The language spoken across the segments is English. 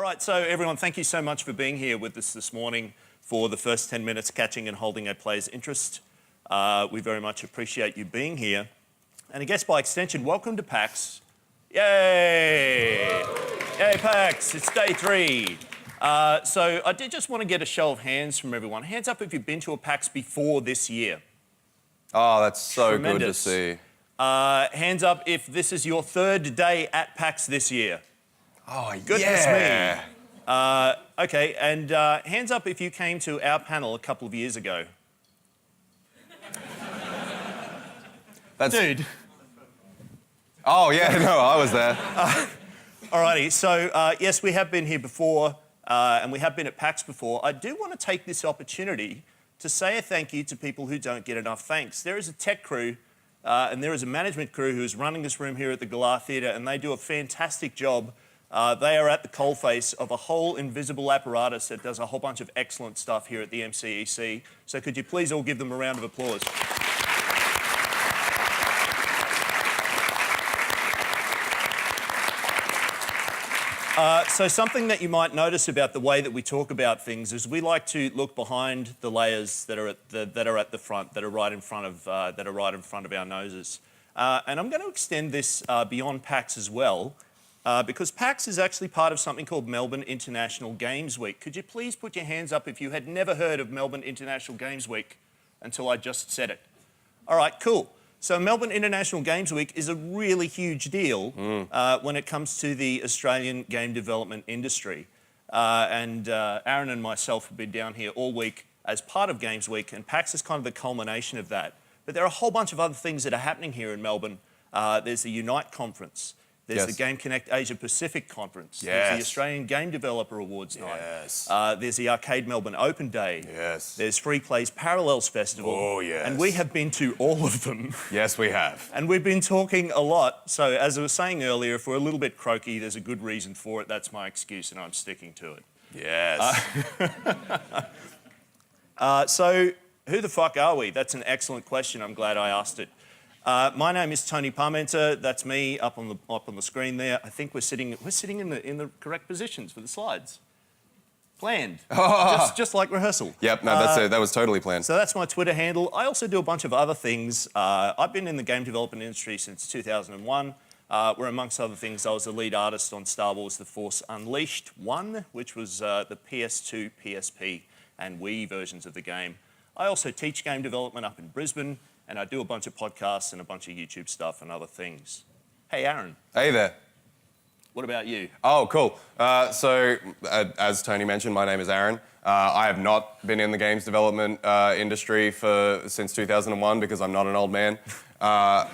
right, so everyone, thank you so much for being here with us this morning for the first 10 minutes catching and holding a player's interest. We very much appreciate you being here. And I guess by extension, welcome to PAX. Yay! Yay, PAX, it's day 3. So I did just want to get a show of hands from everyone. Hands up if you've been to a PAX before this year. Oh, that's so Tremendous. good to see. Hands up if this is your 3rd day at PAX this year. Oh, Goodness yeah. me. Okay, and hands up if you came to our panel a couple of years ago. Dude. Oh, yeah, no, I was there. Alrighty, so yes, we have been here before, and we have been at PAX before. I do want to take this opportunity to say a thank you to people who don't get enough thanks. There is a tech crew and there is a management crew who is running this room here at the Galah Theater, and they do a fantastic job. They are at the coalface of a whole invisible apparatus that does a whole bunch of excellent stuff here at the MCEC. So could you please all give them a round of applause? So something that you might notice about the way that we talk about things is we like to look behind the layers that are at the front, that are right in front of our noses. And I'm going to extend this beyond PAX as well. Because PAX is actually part of something called Melbourne International Games Week. Could you please put your hands up if you had never heard of Melbourne International Games Week until I just said it? All right, cool. So Melbourne International Games Week is a really huge deal when it comes to the Australian game development industry. And Aaron and myself have been down here all week as part of Games Week, and PAX is kind of the culmination of that. But there are a whole bunch of other things that are happening here in Melbourne. There's the Unite Conference. There's the Game Connect Asia Pacific Conference. There's the Australian Game Developer Awards night. There's the Arcade Melbourne Open Day. There's Free Play's Parallels Festival. Oh, yes. And we have been to all of them. Yes, we have. And we've been talking a lot. So as I was saying earlier, if we're a little bit croaky, there's a good reason for it. That's my excuse, and I'm sticking to it. Yes. So who the fuck are we? That's an excellent question. I'm glad I asked it. My name is Tony Parmenter. That's me up on the screen there. I think we're sitting in the correct positions for the slides. Planned, just like rehearsal. Yep, no, that's it. That was totally planned. So that's my Twitter handle. I also do a bunch of other things. I've been in the game development industry since 2001. Where amongst other things, I was the lead artist on Star Wars: The Force Unleashed 1, which was the PS2, PSP, and Wii versions of the game. I also teach game development up in Brisbane. And I do a bunch of podcasts and a bunch of YouTube stuff and other things. Hey, Aaron. Hey there. What about you? Oh, cool. As Tony mentioned, my name is Aaron. I have not been in the games development industry since 2001 because I'm not an old man. I've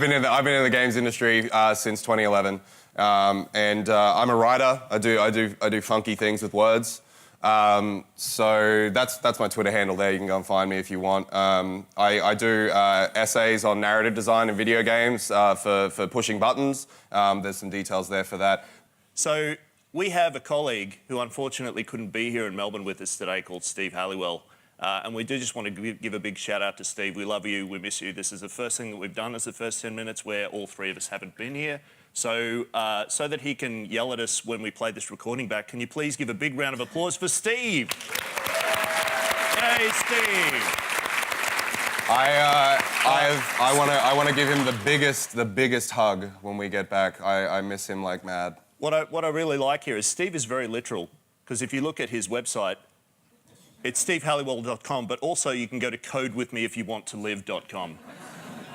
been in the games industry since 2011, and I'm a writer. I do funky things with words. So that's my Twitter handle there. You can go and find me if you want. I do essays on narrative design in video games for pushing buttons. There's some details there for that. So we have a colleague who unfortunately couldn't be here in Melbourne with us today called Steve Halliwell. And we do just want to give a big shout out to Steve. We love you, we miss you. This is the first thing that we've done as the first 10 minutes where all 3 of us haven't been here. So, so that he can yell at us when we play this recording back, can you please give a big round of applause for Steve? Yay, Steve! I want to give him the biggest hug when we get back. I miss him like mad. What I really like here is Steve is very literal, because if you look at his website, it's stevehalliwell.com, but also you can go to codewithmeifyouwanttolive.com.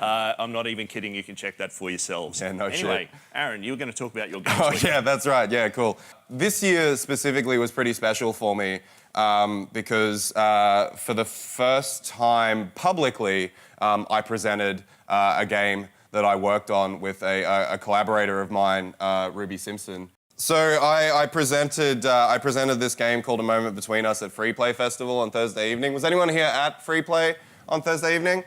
I'm not even kidding. You can check that for yourselves. Yeah, no shit. Anyway, Aaron, you were going to talk about your games. Oh, yeah, that's right. Yeah, cool. This year specifically was pretty special for me because for the first time publicly, I presented a game that I worked on with a collaborator of mine, Ruby Simpson. So I presented this game called A Moment Between Us at Free Play Festival on Thursday evening. Was anyone here at Free Play on Thursday evening?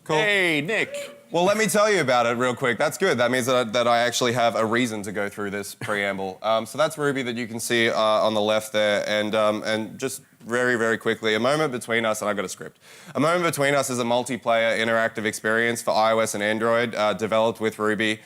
Cool. Hey, Nick. Well, let me tell you about it real quick. That's good. That means that I actually have a reason to go through this preamble. So that's Ruby that you can see on the left there. And just very, very quickly, A Moment Between Us, and I've got a script. A Moment Between Us is a multiplayer interactive experience for iOS and Android developed with Ruby.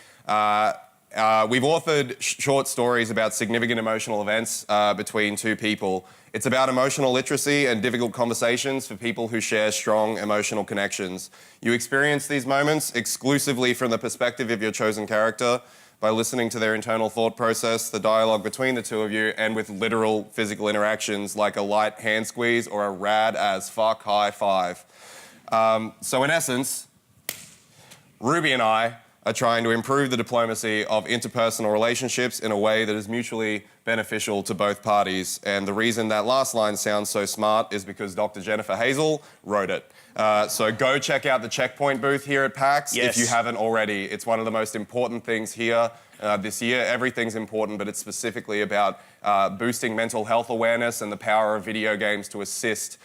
We've authored short stories about significant emotional events between two people. It's about emotional literacy and difficult conversations for people who share strong emotional connections. You experience these moments exclusively from the perspective of your chosen character by listening to their internal thought process, the dialogue between the two of you, and with literal physical interactions like a light hand squeeze or a rad as fuck high five. So in essence, Ruby and I are trying to improve the diplomacy of interpersonal relationships in a way that is mutually beneficial to both parties. And the reason that last line sounds so smart is because Dr. Jennifer Hazel wrote it. So go check out the checkpoint booth here at PAX if you haven't already. It's one of the most important things here this year. Everything's important, but it's specifically about boosting mental health awareness and the power of video games to assist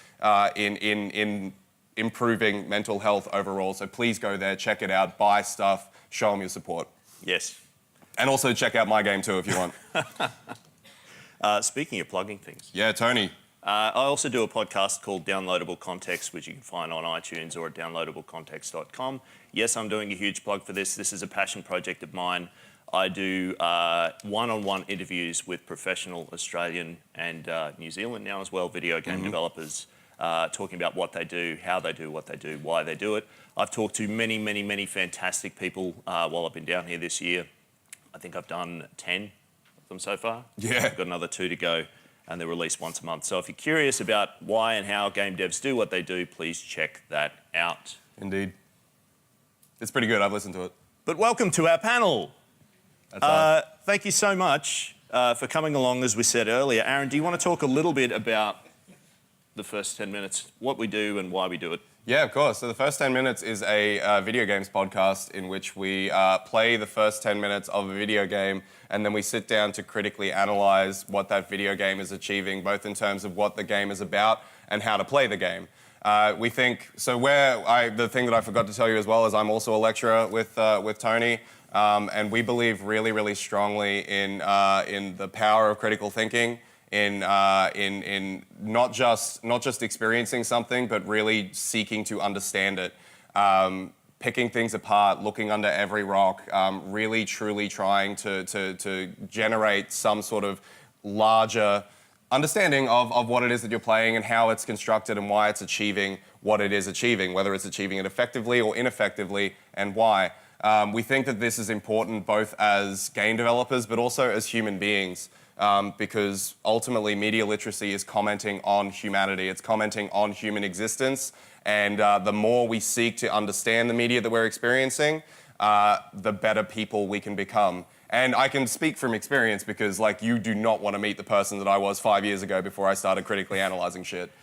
in improving mental health overall. So please go there, check it out, buy stuff, show them your support. Yes. And also check out my game too if you want. Speaking of plugging things. Yeah, Tony. I also do a podcast called Downloadable Context, which you can find on iTunes or at downloadablecontext.com. Yes, I'm doing a huge plug for this. This is a passion project of mine. I do one-on-one interviews with professional Australian and New Zealand now as well, video game developers, talking about what they do, how they do what they do, why they do it. I've talked to many, many, many fantastic people while I've been down here this year. I think I've done 10 of them so far. Yeah. I've got another 2 to go, and they're released once a month. So if you're curious about why and how game devs do what they do, please check that out. Indeed. It's pretty good. I've listened to it. But welcome to our panel. That's thank you so much for coming along, as we said earlier. Aaron, do you want to talk a little bit about the first 10 minutes, what we do and why we do it? Yeah, of course. So the first 10 minutes is a video games podcast in which we play the first 10 minutes of a video game, and then we sit down to critically analyze what that video game is achieving, both in terms of what the game is about and how to play the game. We think, so the thing that I forgot to tell you as well is I'm also a lecturer with Tony, and we believe really, really strongly in the power of critical thinking, in not just experiencing something, but really seeking to understand it, picking things apart, looking under every rock, really truly trying to generate some sort of larger understanding of what it is that you're playing and how it's constructed and why it's achieving what it is achieving, whether it's achieving it effectively or ineffectively, and why. We think that this is important both as game developers, but also as human beings. Because ultimately media literacy is commenting on humanity, it's commenting on human existence, and the more we seek to understand the media that we're experiencing, the better people we can become. And I can speak from experience because, like, you do not want to meet the person that I was 5 years ago before I started critically analysing shit.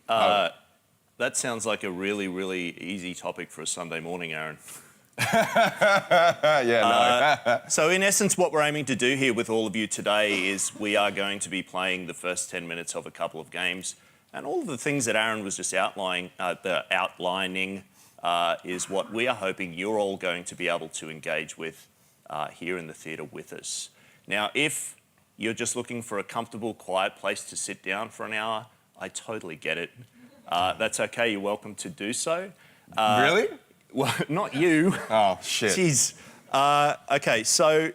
That sounds like a really, really easy topic for a Sunday morning, Aaron. Yeah, no. So in essence, what we're aiming to do here with all of you today is we are going to be playing the first 10 minutes of a couple of games, and all of the things that Aaron was just outlining is what we are hoping you're all going to be able to engage with here in the theatre with us. Now, if you're just looking for a comfortable, quiet place to sit down for an hour, I totally get it. That's okay, you're welcome to do so. Really? Well, not you. Oh, shit. Jeez. Okay, so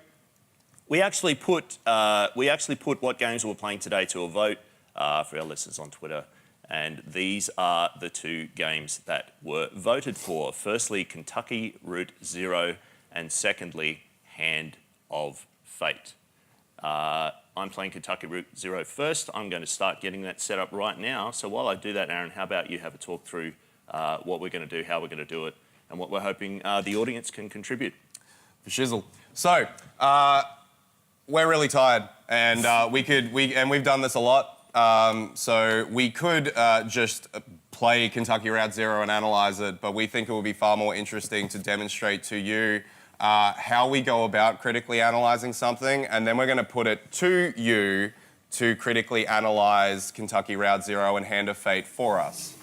we actually put what games we're playing today to a vote for our listeners on Twitter, and these are the 2 games that were voted for. Firstly, Kentucky Route Zero, and secondly, Hand of Fate. I'm playing Kentucky Route Zero first. I'm going to start getting that set up right now. So while I do that, Aaron, how about you have a talk through what we're going to do, how we're going to do it, and what we're hoping the audience can contribute. For shizzle. So, we're really tired, and we've done this a lot. So we could just play Kentucky Route Zero and analyze it, but we think it would be far more interesting to demonstrate to you how we go about critically analyzing something, and then we're going to put it to you to critically analyze Kentucky Route Zero and Hand of Fate for us.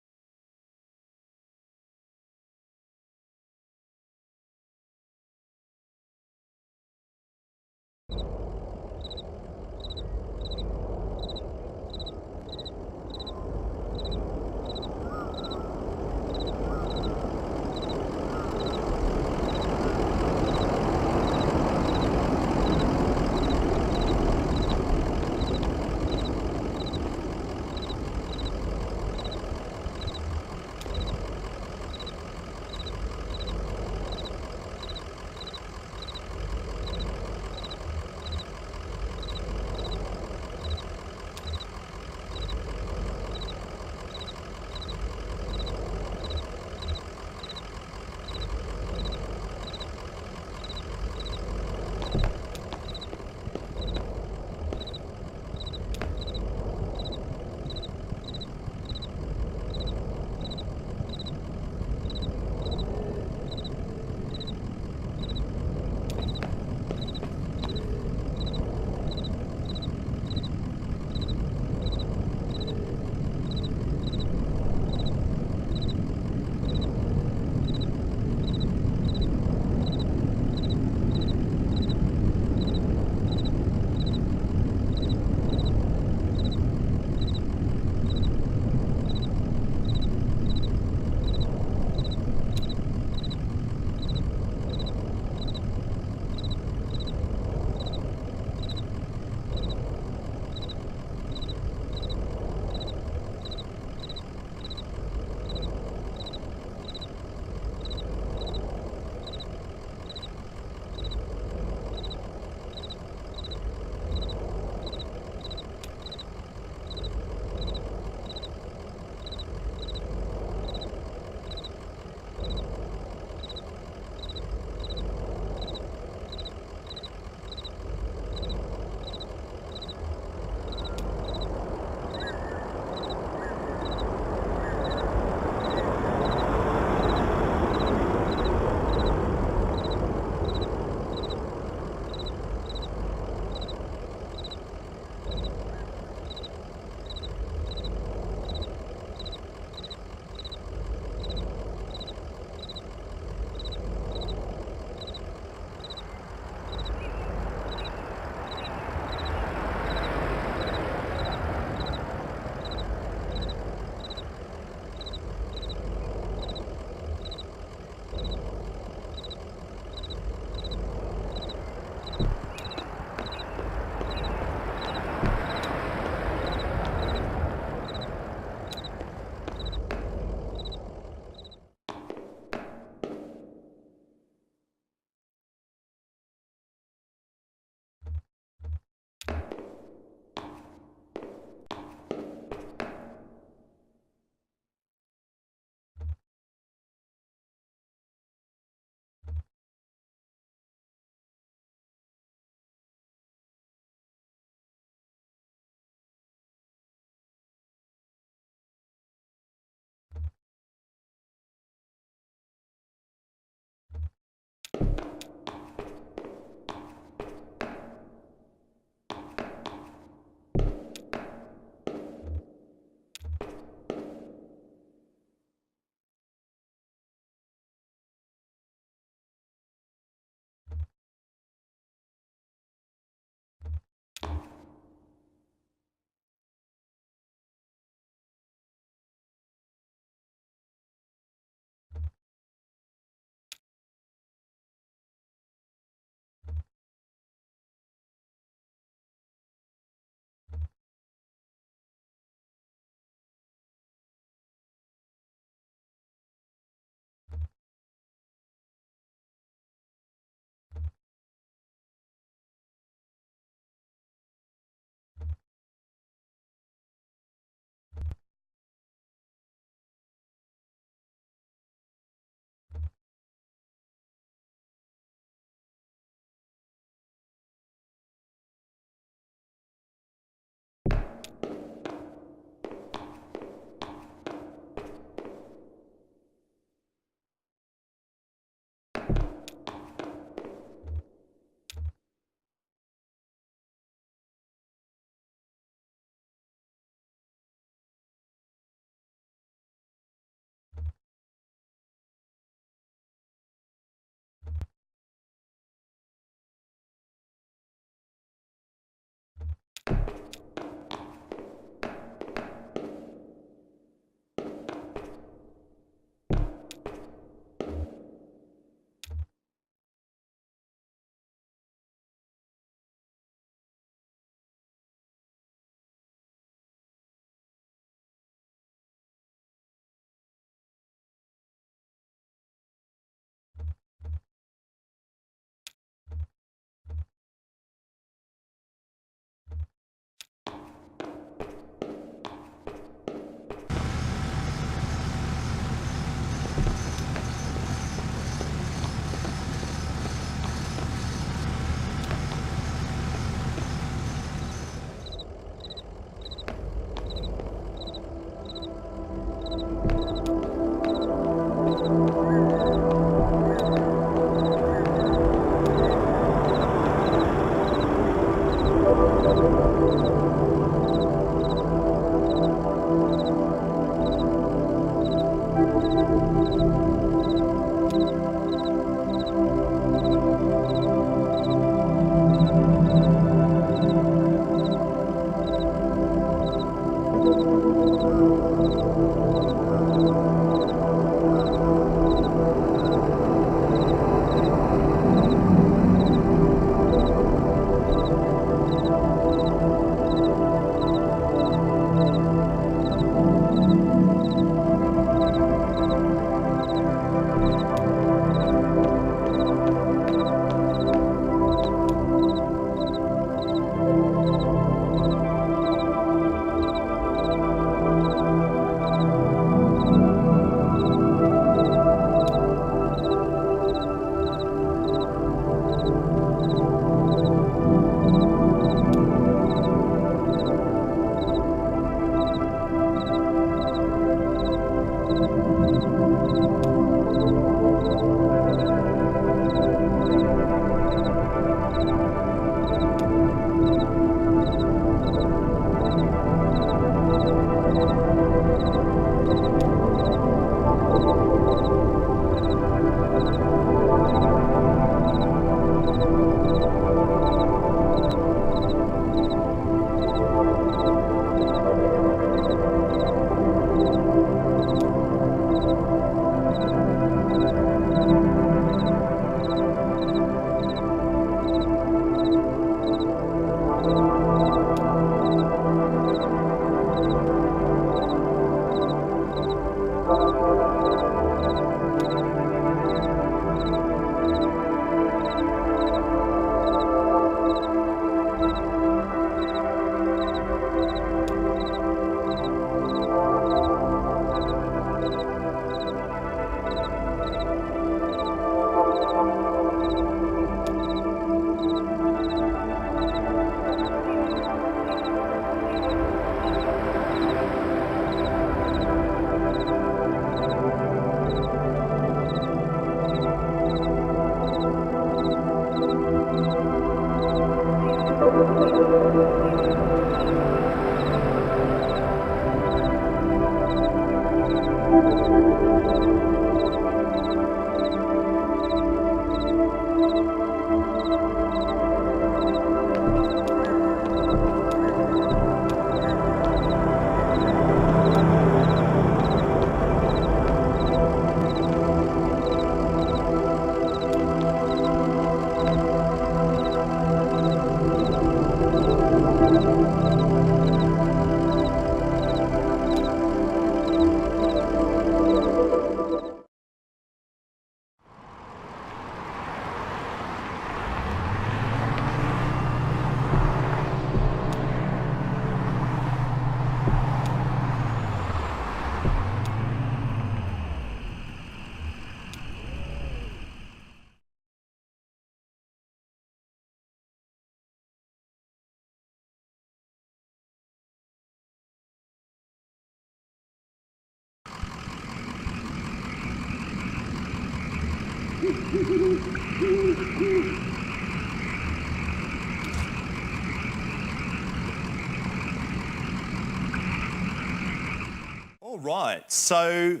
All right, so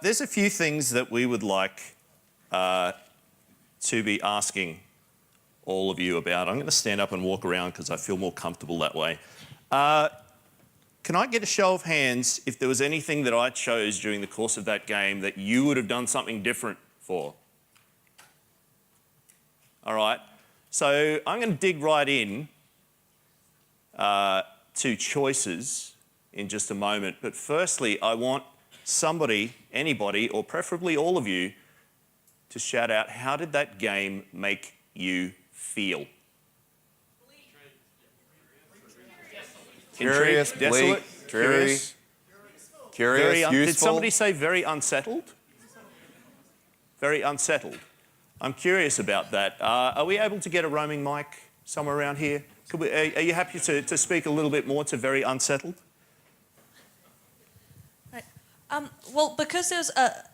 there's a few things that we would like to be asking all of you about. I'm going to stand up and walk around because I feel more comfortable that way. Can I get a show of hands if there was anything that I chose during the course of that game that you would have done something different for? All right, so I'm going to dig right in to choices in just a moment. But firstly, I want somebody, anybody, or preferably all of you, to shout out, how did that game make you feel? Curious, Intrigued, desolate, bleak, dreary, curious, useful. Did somebody say very unsettled? Very unsettled. I'm curious about that. Are we able to get a roaming mic somewhere around here? Are you happy to speak a little bit more to very unsettled? Well, because there's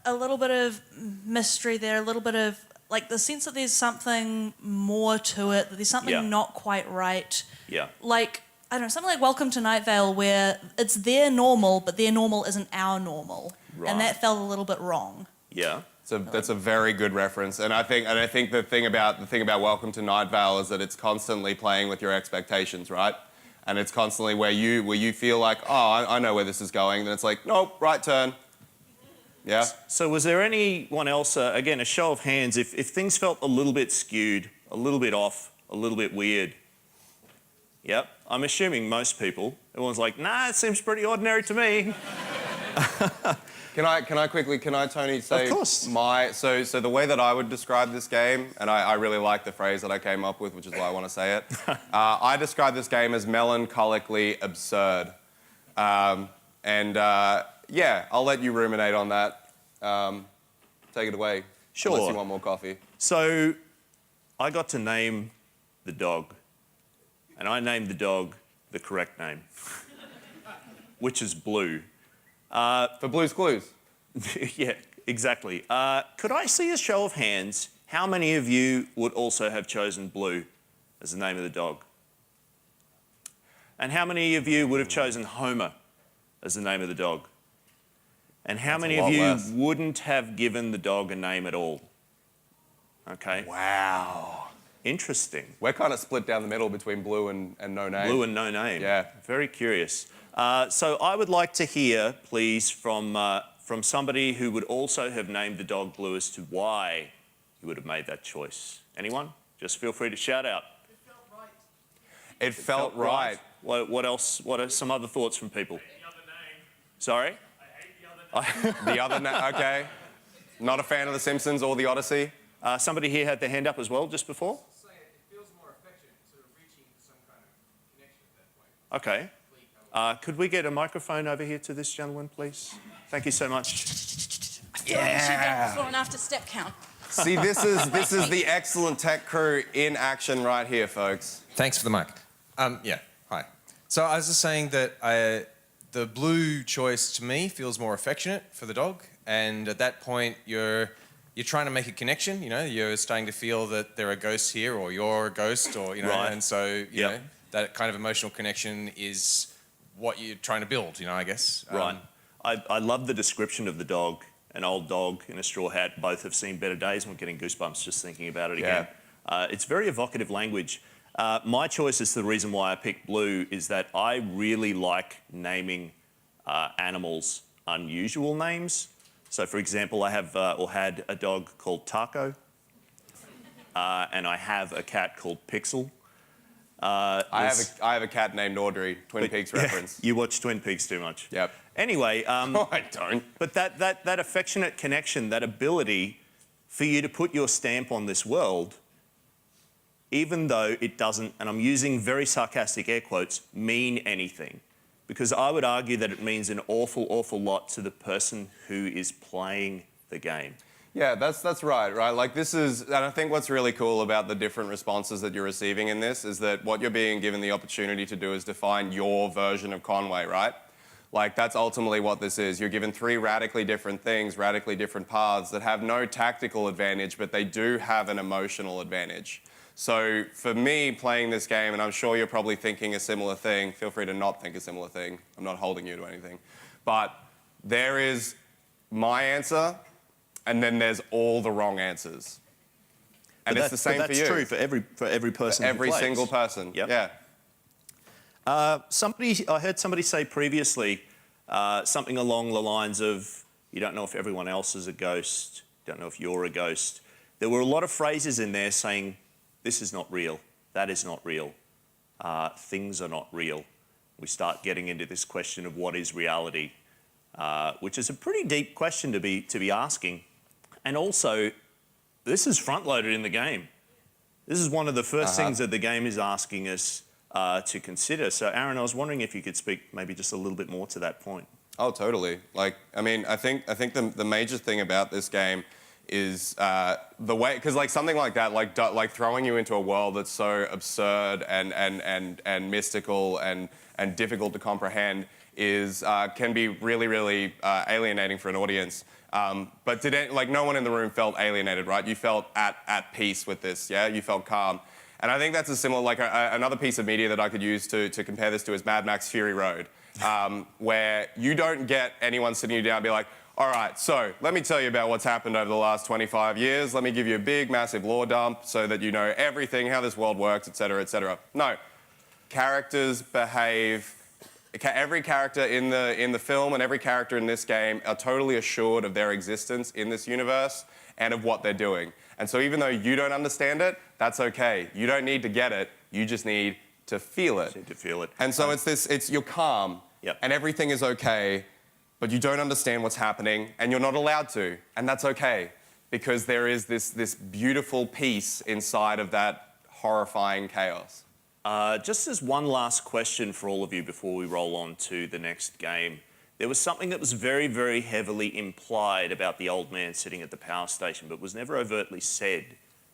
a little bit of mystery there, a little bit of like the sense that there's something more to it, that there's something not quite right. Yeah. Like, I don't know, something like Welcome to Night Vale, where it's their normal, but their normal isn't our normal. Right. And that felt a little bit wrong. Yeah. So that's a very good reference, and I think the thing about Welcome to Night Vale is that it's constantly playing with your expectations, right? And it's constantly where you feel like, oh, I know where this is going, then it's like, nope, right turn. Yeah. So was there anyone else, again, a show of hands, if things felt a little bit skewed, a little bit off, a little bit weird? Yep. I'm assuming most people. Everyone's like, nah, it seems pretty ordinary to me. Can I, Tony, say of course. So the way that I would describe this game, and I really like the phrase that I came up with, which is why I want to say it. I describe this game as melancholically absurd. Yeah, I'll let you ruminate on that. Take it away. Sure. Unless you want more coffee. So I got to name the dog, and I named the dog the correct name, which is Blue. For Blue's Clues. Yeah, exactly. Could I see a show of hands? How many of you would also have chosen Blue as the name of the dog? And how many of you would have chosen Homer as the name of the dog? And how many of you wouldn't have given the dog a name at all? Okay. Wow. Interesting. We're kind of split down the middle between Blue and no name. Blue and no name. Yeah. Very curious. So I would like to hear, please, from somebody who would also have named the dog Blue as to why you would have made that choice. Anyone? Just feel free to shout out. It felt right. It felt right. What else? What are some other thoughts from people? The other name. Sorry? I hate the other name. The other name, okay. Not a fan of The Simpsons or The Odyssey? Somebody here had their hand up as well just before? Say it feels more affectionate, sort of reaching for some kind of connection at that point. Okay. Could we get a microphone over here to this gentleman, please? Thank you so much. Yeah. Before and after step count. See, this is the excellent tech crew in action right here, folks. Thanks for the mic. Yeah, hi. So I was just saying that the Blue choice to me feels more affectionate for the dog, and at that point you're trying to make a connection. You know, you're starting to feel that there are ghosts here, or you're a ghost, or you know, Right. and so you know that kind of emotional connection is what you're trying to build. You know, I guess. Right. I love the description of the dog. An old dog in a straw hat. Both have seen better days. I'm getting goosebumps just thinking about it again. It's very evocative language. My choice is the reason why I picked Blue is that I really like naming animals unusual names. So, for example, I have or had a dog called Taco, and I have a cat called Pixel. I have a cat named Audrey, Twin Peaks reference. You watch Twin Peaks too much. Yep. Anyway, No, I don't. But that affectionate connection, that ability for you to put your stamp on this world, even though it doesn't, and I'm using very sarcastic air quotes, mean anything. Because I would argue that it means an awful, awful lot to the person who is playing the game. Yeah, that's right. Like this is, and I think what's really cool about the different responses that you're receiving in this is that what you're being given the opportunity to do is define your version of Conway, right? Like that's ultimately what this is. You're given three radically different things, radically different paths that have no tactical advantage, but they do have an emotional advantage. So for me, playing this game, and I'm sure you're probably thinking a similar thing, feel free to not think a similar thing. I'm not holding you to anything. But there is my answer, and then there's all the wrong answers. And it's the same for you. That's true for every person. For every who plays. single person. Yep. Yeah. I heard somebody say previously something along the lines of, you don't know if everyone else is a ghost, you don't know if you're a ghost. There were a lot of phrases in there saying, this is not real, that is not real, things are not real. We start getting into this question of what is reality, which is a pretty deep question to be asking. And also, this is front-loaded in the game. This is one of the first things that the game is asking us to consider. So, Aaron, I was wondering if you could speak maybe just a little bit more to that point. Oh, totally. Like, I mean, I think the major thing about this game is the way, because like something like that, like throwing you into a world that's so absurd and mystical and difficult to comprehend is can be really alienating for an audience. But no one in the room felt alienated, right? You felt at peace with this, yeah? You felt calm. And I think that's a similar, another piece of media that I could use to compare this to is Mad Max Fury Road, where you don't get anyone sitting you down and be like, all right, so let me tell you about what's happened over the last 25 years. Let me give you a big, massive lore dump so that you know everything, how this world works, et cetera, et cetera. No. Characters behave. Every character in the film and every character in this game are totally assured of their existence in this universe and of what they're doing. And so even though you don't understand it, that's okay. You don't need to get it. You just need to feel it. Just need to feel it. And so you're calm, Yep. and everything is okay, but you don't understand what's happening, and you're not allowed to, and that's okay, because there is this beautiful peace inside of that horrifying chaos. Just as one last question for all of you before we roll on to the next game. There was something that was very, very heavily implied about the old man sitting at the power station, but was never overtly said.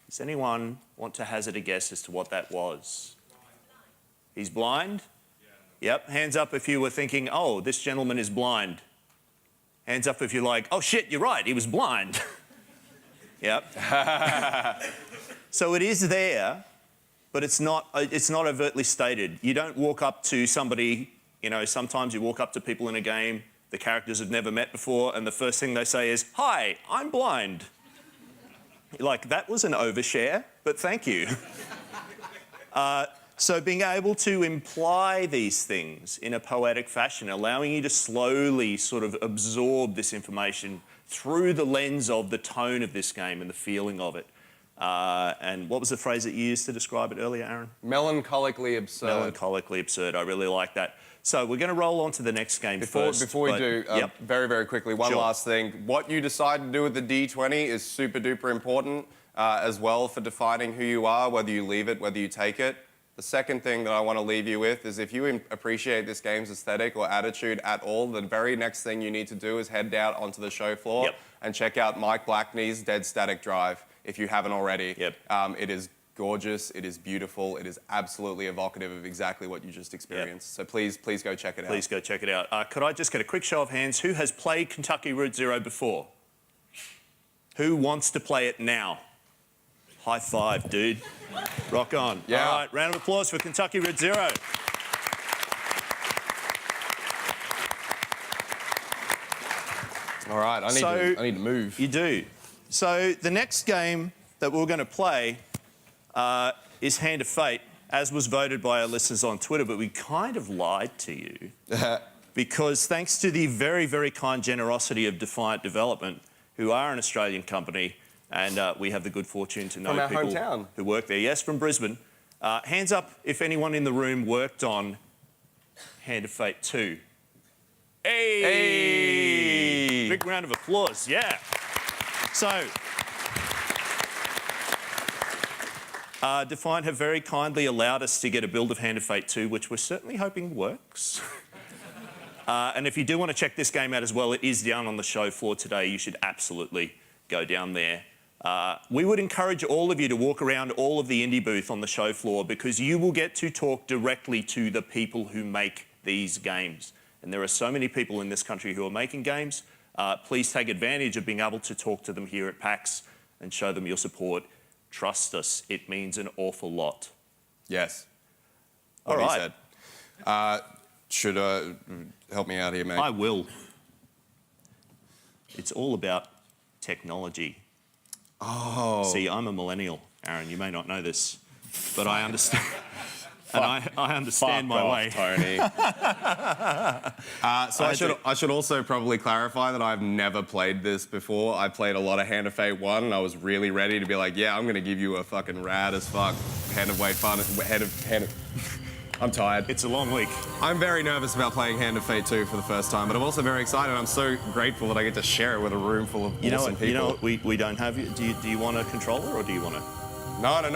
Does anyone want to hazard a guess as to what that was? He's blind? Yeah. Yep. Hands up if you were thinking, oh, this gentleman is blind. Hands up if you're like, oh shit, you're right, he was blind. Yep. So it is there, but it's not overtly stated. You don't walk up to somebody, you know, sometimes you walk up to people in a game, the characters have never met before, and the first thing they say is, hi, I'm blind. Like, that was an overshare, but thank you. So being able to imply these things in a poetic fashion, allowing you to slowly sort of absorb this information through the lens of the tone of this game and the feeling of it. And what was the phrase that you used to describe it earlier, Aaron? Melancholically absurd. Melancholically absurd. I really like that. So we're going to roll on to the next game first. Before we do, yep. very, very quickly, one last thing. What you decide to do with the D20 is super duper important as well for defining who you are, whether you leave it, whether you take it. The second thing that I want to leave you with is if you appreciate this game's aesthetic or attitude at all, the very next thing you need to do is head out onto the show floor and check out Mike Blackney's Dead Static Drive if you haven't already. Yep. It is gorgeous, it is beautiful, it is absolutely evocative of exactly what you just experienced. So please go check it out. Please go check it out. Could I just get a quick show of hands? Who has played Kentucky Route Zero before? Who wants to play it now? High five, dude. Rock on. Yeah. All right, round of applause for Kentucky Route Zero. All right, I need to move. You do. So the next game that we're going to play is Hand of Fate, as was voted by our listeners on Twitter, but we kind of lied to you. Because thanks to the very, very kind generosity of Defiant Development, who are an Australian company, and we have the good fortune to know from our people hometown who work there. Yes, from Brisbane. Hands up if anyone in the room worked on Hand of Fate 2. Hey! Hey! Big round of applause, yeah. So, Defiant have very kindly allowed us to get a build of Hand of Fate 2, which we're certainly hoping works. And if you do want to check this game out as well, it is down on the show floor today. You should absolutely go down there. We would encourage all of you to walk around all of the indie booth on the show floor because you will get to talk directly to the people who make these games. And there are so many people in this country who are making games. Please take advantage of being able to talk to them here at PAX and show them your support. Trust us, it means an awful lot. Yes. All What right. he said. Should help me out here, mate. I will. It's all about technology. Oh. See, I'm a millennial, Aaron. You may not know this, but I understand. And I understand my way. Tony. I should also probably clarify that I've never played this before. I played a lot of Hand of Fate 1, and I was really ready to be like, yeah, I'm going to give you a fucking rad as fuck Hand of Fate fun. I'm tired. It's a long week. I'm very nervous about playing Hand of Fate 2 for the first time, but I'm also very excited. I'm so grateful that I get to share it with a room full of awesome people. You know what? We don't have you. Do you want a controller or do you want to? No. You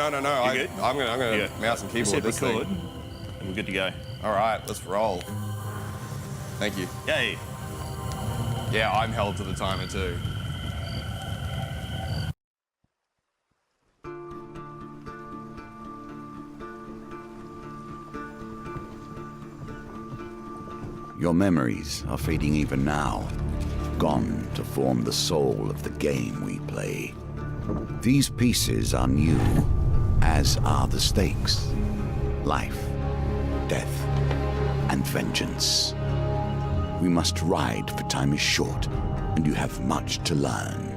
good? I'm gonna mouse and keyboard this thing. And we're good to go. All right, let's roll. Thank you. Yay. Yeah, I'm held to the timer too. Your memories are fading even now. gone to form the soul of the game we play. These pieces are new, as are the stakes. Life, death, and vengeance. We must ride, for time is short, and you have much to learn.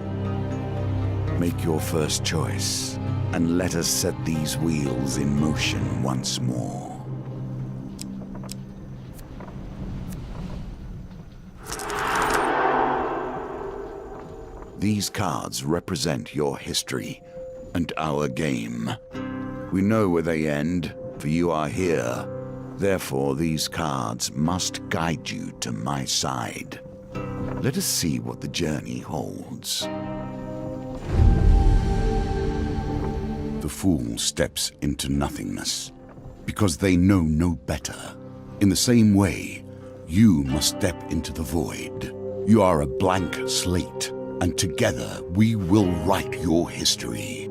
Make your first choice, and let us set these wheels in motion once more. These cards represent your history and our game. We know where they end, for you are here. Therefore, these cards must guide you to my side. Let us see what the journey holds. The fool steps into nothingness, because they know no better. In the same way, you must step into the void. You are a blank slate, and together we will write your history.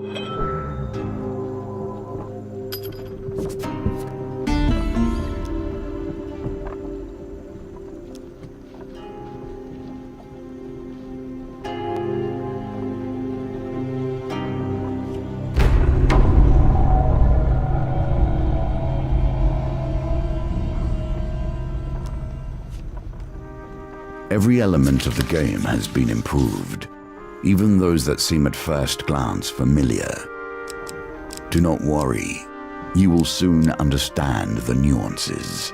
Every element of the game has been improved, even those that seem at first glance familiar. Do not worry, you will soon understand the nuances.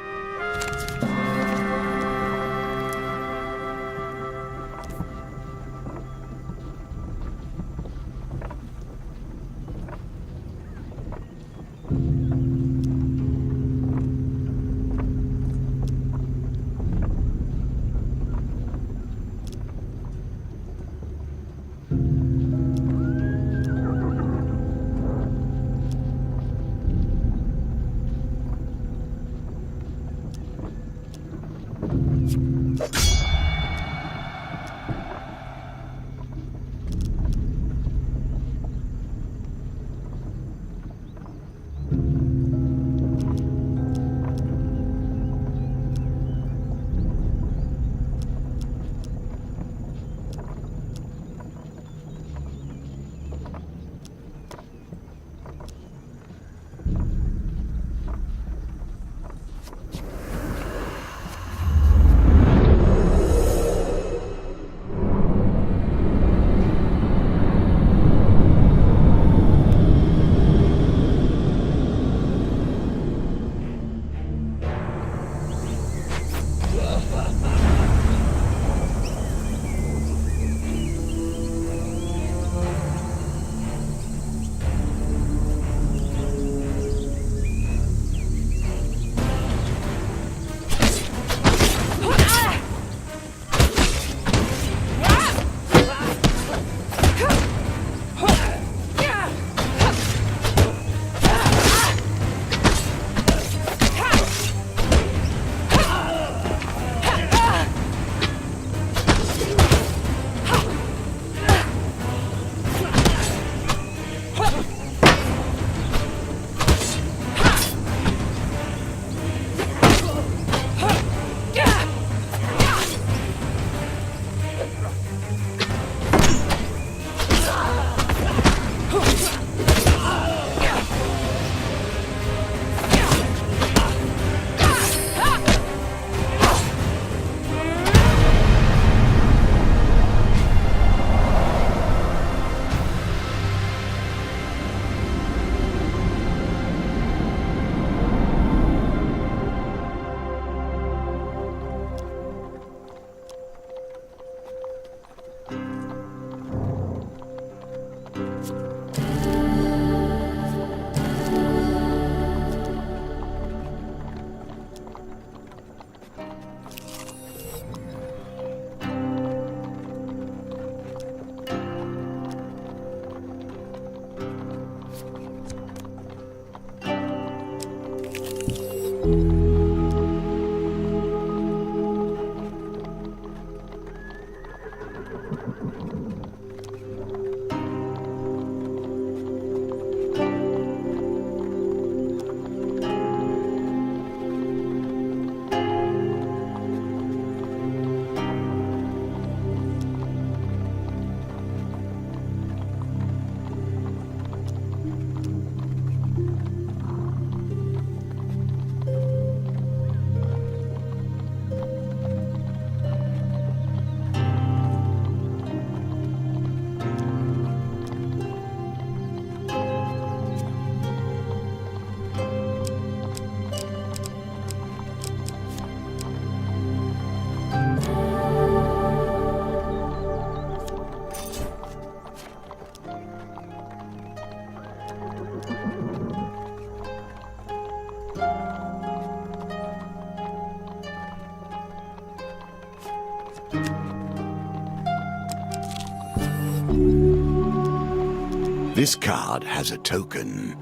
This card has a token.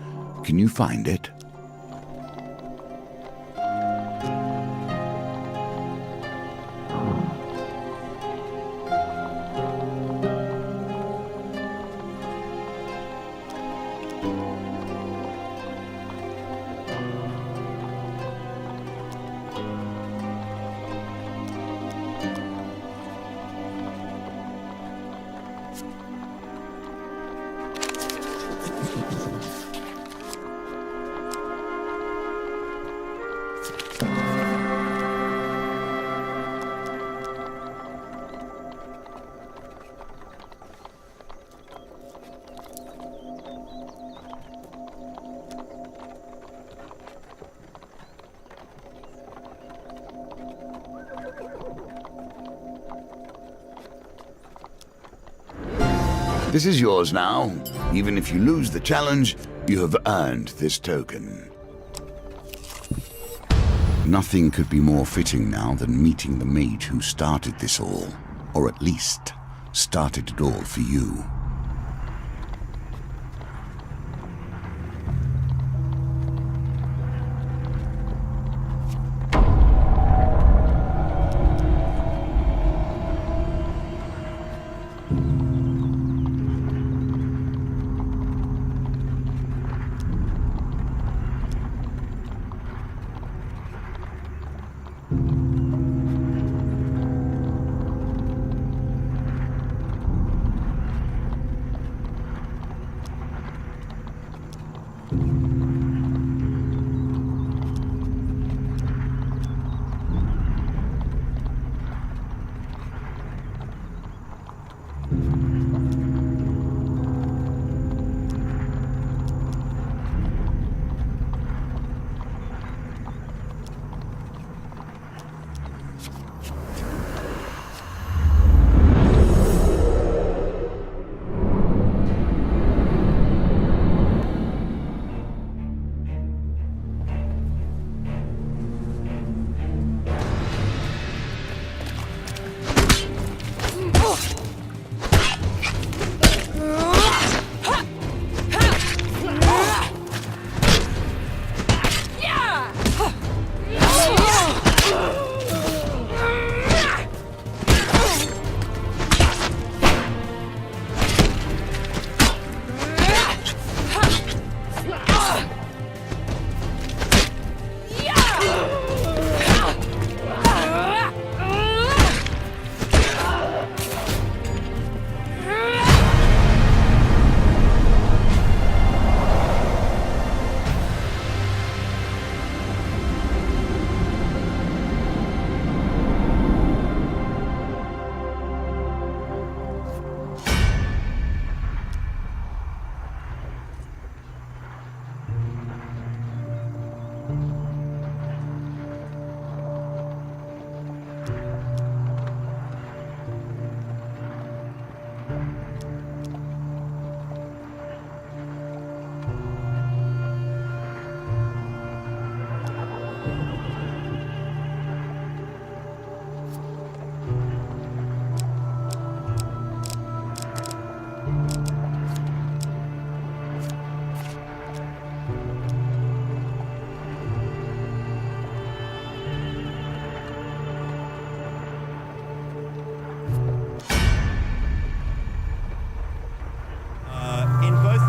Can you find it? This is yours now. Even if you lose the challenge, you have earned this token. Nothing could be more fitting now than meeting the mage who started this all, or at least started it all for you.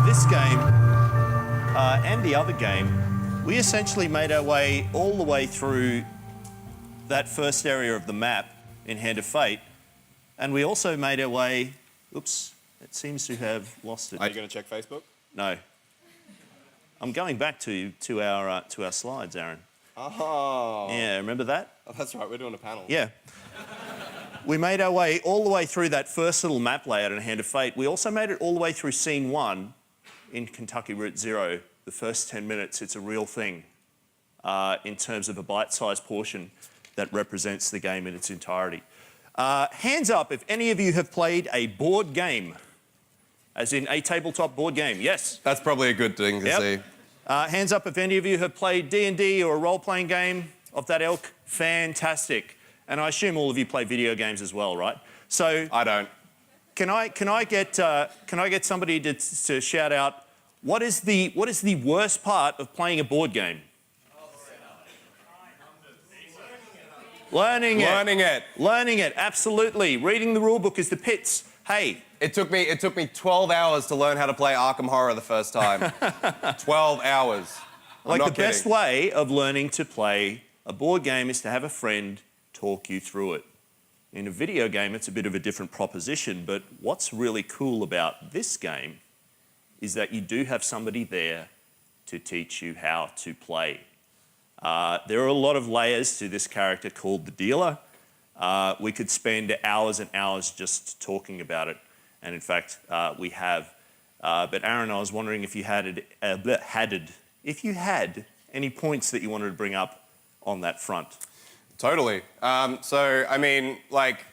This game and the other game, we essentially made our way all the way through that first area of the map in Hand of Fate, and we also made our way, oops, it seems to have lost it. Are you going to check Facebook? No. I'm going back to our slides, Aaron. Oh. Yeah, remember that? Oh, that's right, we're doing a panel. Yeah. We made our way all the way through that first little map layout in Hand of Fate. We also made it all the way through Scene 1 in Kentucky Route Zero. The first 10 minutes, it's a real thing in terms of a bite-sized portion that represents the game in its entirety. Hands up if any of you have played a board game, as in a tabletop board game. Yes? That's probably a good thing to see. Hands up if any of you have played D&D or a role-playing game of that ilk. Fantastic. And I assume all of you play video games as well, right? So I don't. Can I get somebody to shout out what is the worst part of playing a board game? Learning it, absolutely. Reading the rule book is the pits. Hey. It took me 12 hours to learn how to play Arkham Horror the first time. 12 hours. Like the best way of learning to play a board game is to have a friend talk you through it. In a video game, it's a bit of a different proposition, but what's really cool about this game is that you do have somebody there to teach you how to play. There are a lot of layers to this character called the dealer. We could spend hours and hours just talking about it, and in fact, we have. But Aaron, I was wondering if you had any points that you wanted to bring up on that front. Totally. So, I mean, like,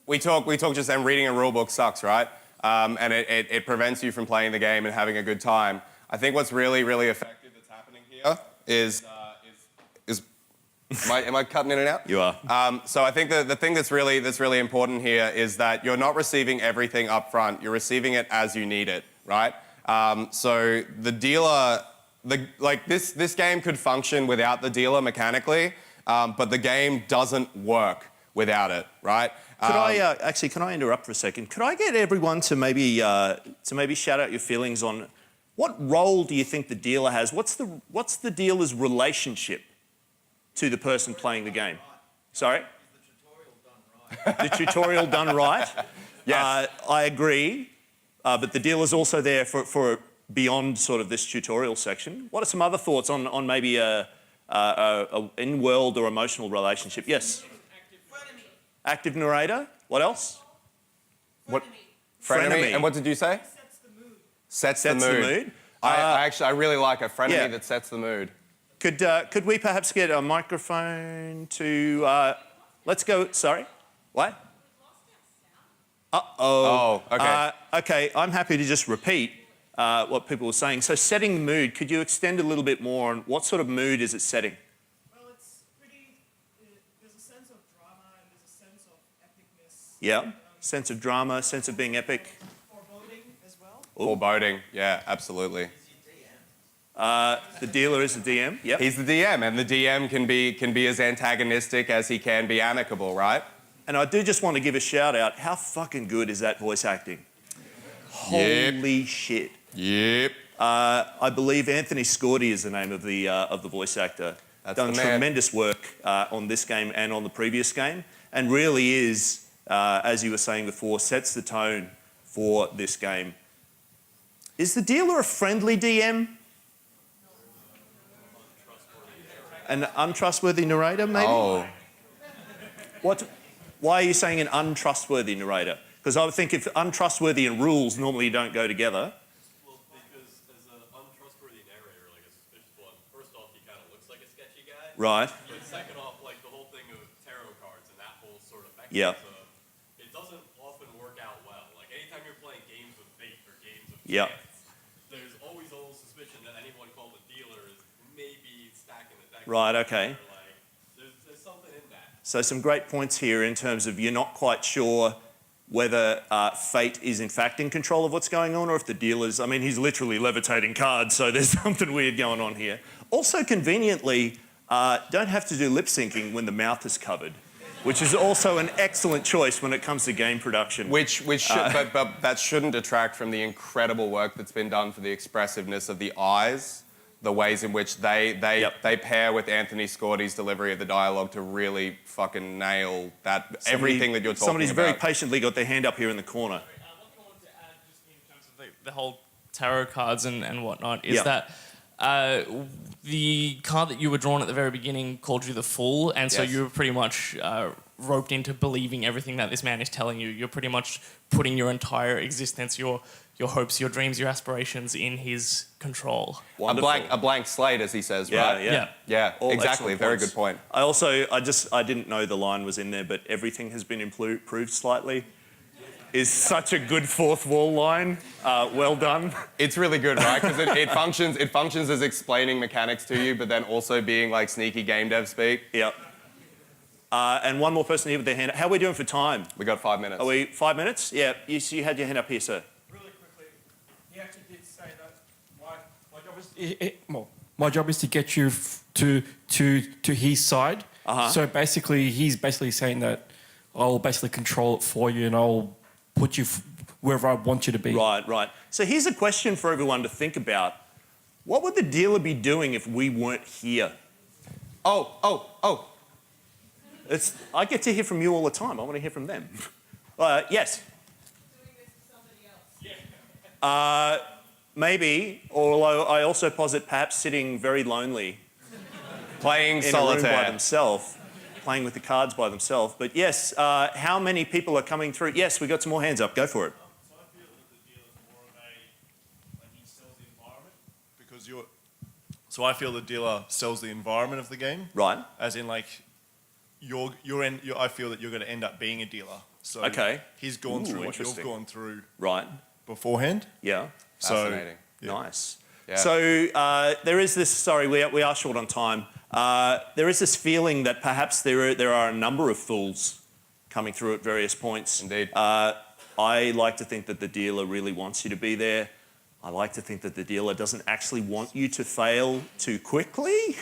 we talk just then reading a rule book sucks, right? And it prevents you from playing the game and having a good time. I think what's really, really effective that's happening here is am I cutting in and out? You are. So I think the thing that's really important here is that you're not receiving everything up front. You're receiving it as you need it, right? So the dealer, this game could function without the dealer mechanically, but the game doesn't work without it, right? Can I interrupt for a second? Could I get everyone to maybe shout out your feelings on what role do you think the dealer has? What's the dealer's relationship to the person playing the game? Sorry? The tutorial done right? Yes. I agree, but the dealer's also there for beyond sort of this tutorial section. What are some other thoughts on maybe a in-world or emotional relationship? Yes? Active narrator. What else? What? Frenemy. And what did you say? Sets the mood. I really like a frenemy that sets the mood. Could we perhaps get a microphone to... let's go... Sorry? What? Uh-oh. Oh, okay. Okay, I'm happy to just repeat what people were saying. So setting the mood, could you extend a little bit more on what sort of mood is it setting? Well, it's pretty. There's a sense of drama and there's a sense of epicness. Yeah, sense of drama, sense of being epic. Foreboding as well. Foreboding, yeah, absolutely. The dealer is the DM, yep. He's the DM, and the DM can be as antagonistic as he can be amicable, right? And I do just want to give a shout out. How fucking good is that voice acting? Holy shit. Yep. I believe Anthony Scordy is the name of the voice actor. That's done the man. tremendous work on this game and on the previous game, and really is, as you were saying before, sets the tone for this game. Is the dealer a friendly DM? An untrustworthy narrator, maybe? Oh. Why are you saying an untrustworthy narrator? Because I would think if untrustworthy and rules normally don't go together. Well, because as an untrustworthy narrator, like a suspicious one, first off, he kind of looks like a sketchy guy. Right. But second off, like the whole thing of tarot cards and that whole sort of Yeah. mechanism, it doesn't often work out well. Like anytime you're playing games with fate or games of Yeah. chance, there's always a little suspicion that anyone called a dealer is maybe stacking the deck. Right, okay. Like, there's something in that. So some great points here in terms of you're not quite sure whether fate is in fact in control of what's going on or if the dealer's... I mean, he's literally levitating cards, so there's something weird going on here. Also, conveniently, don't have to do lip syncing when the mouth is covered, which is also an excellent choice when it comes to game production. But that shouldn't detract from the incredible work that's been done for the expressiveness of the eyes, the ways in which they pair with Anthony Scordy's delivery of the dialogue to really fucking nail everything that you're talking Somebody's about. very patiently got their hand up here in the corner. What I wanted to add, just in terms of the whole tarot cards and whatnot, is that the card that you were drawn at the very beginning called you the Fool, and so you were pretty much roped into believing everything that this man is telling you. You're pretty much putting your entire existence, your hopes, your dreams, your aspirations in his control. A blank slate, as he says, right? Yeah, All exactly. excellent Very points. good point. I didn't know the line was in there, but everything has been improved slightly. Is such a good fourth wall line. Well done. It's really good, right? Because it functions as explaining mechanics to you, but then also being like sneaky game dev speak. Yep. And one more person here with their hand up. How are we doing for time? We got 5 minutes. Are we 5 minutes? Yeah, you had your hand up here, sir. Really quickly, he actually did say that my job is to get you to his side. So basically, he's basically saying that I'll basically control it for you and I'll put you wherever I want you to be. Right. So here's a question for everyone to think about. What would the dealer be doing if we weren't here? Oh. I get to hear from you all the time. I want to hear from them. Yes? Doing this to somebody else. Maybe, although I also posit perhaps sitting very lonely Playing in a room by solitaire. themselves, playing with the cards by themselves. But yes, how many people are coming through? Yes, we got some more hands up. Go for it. So I feel that the dealer's more of a, like he sells the environment because you're. So I feel the dealer sells the environment of the game. Right. As in like, I feel that you're going to end up being a dealer. So Okay. he's gone through what you've interesting. gone through Right. beforehand. Yeah. Fascinating. Nice. Yeah. So there is this. Sorry, we are short on time. There is this feeling that perhaps there are a number of fools coming through at various points. Indeed. I like to think that the dealer really wants you to be there. I like to think that the dealer doesn't actually want you to fail too quickly.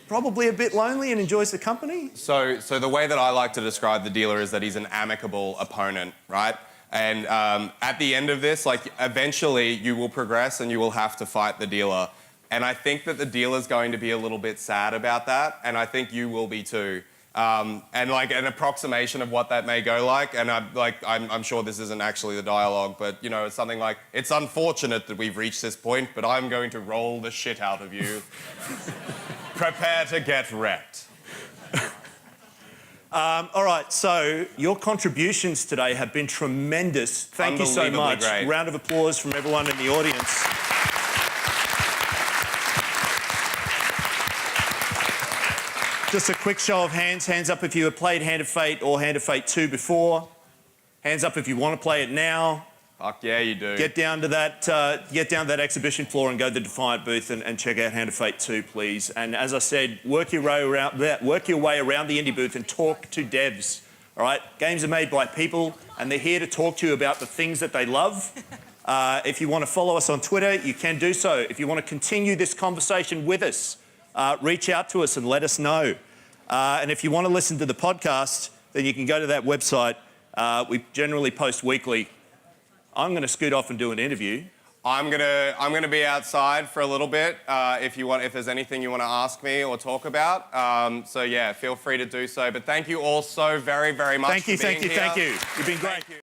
Probably a bit lonely and enjoys the company. So the way that I like to describe the dealer is that he's an amicable opponent, right? And at the end of this, like, eventually you will progress and you will have to fight the dealer. And I think that the dealer's going to be a little bit sad about that, and I think you will be too. And like an approximation of what that may go like, and I'm sure this isn't actually the dialogue, but you know, it's something like, it's unfortunate that we've reached this point, but I'm going to roll the shit out of you. Prepare to get wrecked. All right, so your contributions today have been tremendous. Thank you so Unbelievably much. great. Round of applause from everyone in the audience. Just a quick show of hands. Hands up if you have played Hand of Fate or Hand of Fate 2 before. Hands up if you want to play it now. Fuck yeah, you do. Get down to that exhibition floor and go to the Defiant booth and check out Hand of Fate 2, please. And as I said, work your way around the indie booth and talk to devs. All right, games are made by people, and they're here to talk to you about the things that they love. If you want to follow us on Twitter, you can do so. If you want to continue this conversation with us, reach out to us and let us know. And if you want to listen to the podcast, then you can go to that website. We generally post weekly. I'm going to scoot off and do an interview. I'm gonna be outside for a little bit. If there's anything you want to ask me or talk about. So yeah, feel free to do so. But thank you all so very, very much. Thank you. for being here. You've been great.